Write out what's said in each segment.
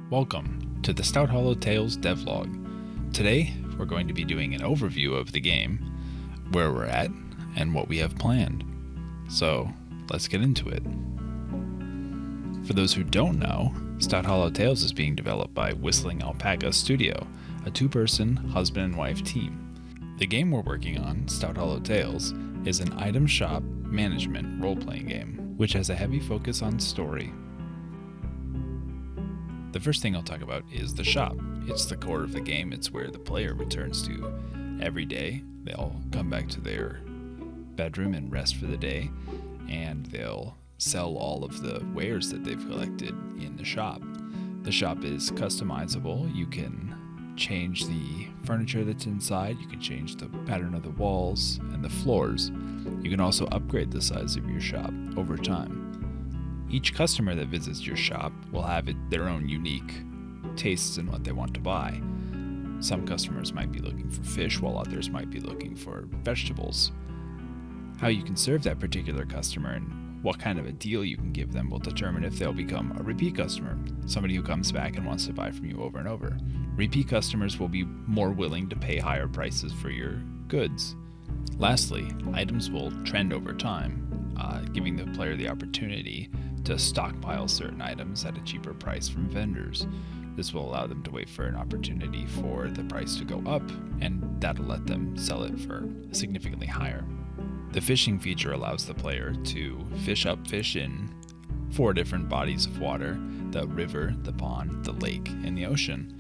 Welcome to the Stouthollow Tales Devlog. Today, we're going to be doing an overview of the game, where we're at, and what we have planned. So, let's get into it. For those who don't know, Stouthollow Tales is being developed by Whistling Alpaca Studio, a two-person husband and wife team. The game we're working on, Stouthollow Tales, is an item shop management role-playing game, which has a heavy focus on story. The first thing I'll talk about is the shop. It's the core of the game. It's where the player returns to every day. They'll come back to their bedroom and rest for the day, and they'll sell all of the wares that they've collected in the shop. The shop is customizable. You can change the furniture that's inside. You can change the pattern of the walls and the floors. You can also upgrade the size of your shop over time. Each customer that visits your shop will have their own unique tastes in what they want to buy. Some customers might be looking for fish, while others might be looking for vegetables. How you can serve that particular customer and what kind of a deal you can give them will determine if they'll become a repeat customer, somebody who comes back and wants to buy from you over and over. Repeat customers will be more willing to pay higher prices for your goods. Lastly, items will trend over time, giving the player the opportunity to stockpile certain items at a cheaper price from vendors. This will allow them to wait for an opportunity for the price to go up, and that'll let them sell it for significantly higher. The fishing feature allows the player to fish in 4 different bodies of water: the river, the pond, the lake, and the ocean.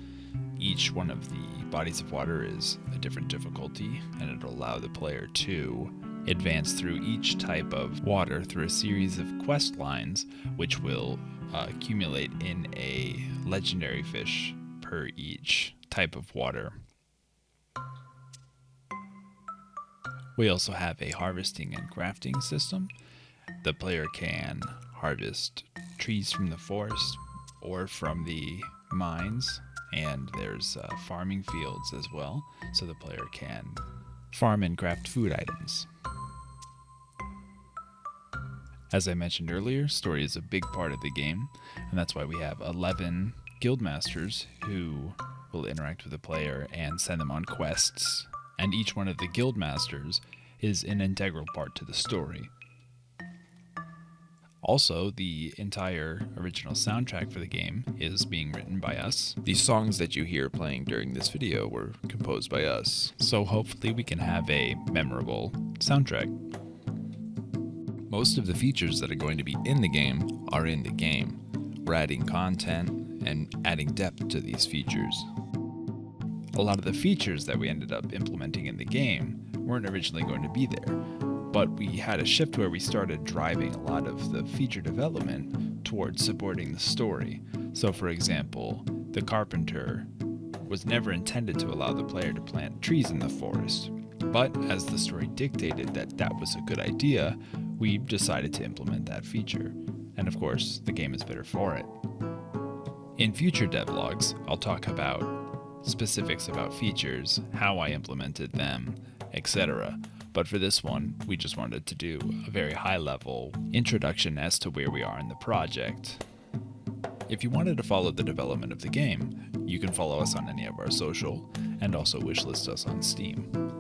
Each one of the bodies of water is a different difficulty, and it'll allow the player to advance through each type of water through a series of quest lines, which will accumulate in a legendary fish per each type of water. We also have a harvesting and crafting system. The player can harvest trees from the forest or from the mines, and there's farming fields as well, so the player can farm and craft food items. As I mentioned earlier, story is a big part of the game, and that's why we have 11 guildmasters who will interact with the player and send them on quests, and each one of the guildmasters is an integral part to the story. Also, the entire original soundtrack for the game is being written by us. The songs that you hear playing during this video were composed by us. So hopefully we can have a memorable soundtrack. Most of the features that are going to be in the game are in the game. We're adding content and adding depth to these features. A lot of the features that we ended up implementing in the game weren't originally going to be there, but we had a shift where we started driving a lot of the feature development towards supporting the story. So for example, the carpenter was never intended to allow the player to plant trees in the forest, but as the story dictated that was a good idea, we decided to implement that feature. And of course, the game is better for it. In future devlogs, I'll talk about specifics about features, how I implemented them, etc. But for this one, we just wanted to do a very high-level introduction as to where we are in the project. If you wanted to follow the development of the game, you can follow us on any of our social, and also wishlist us on Steam.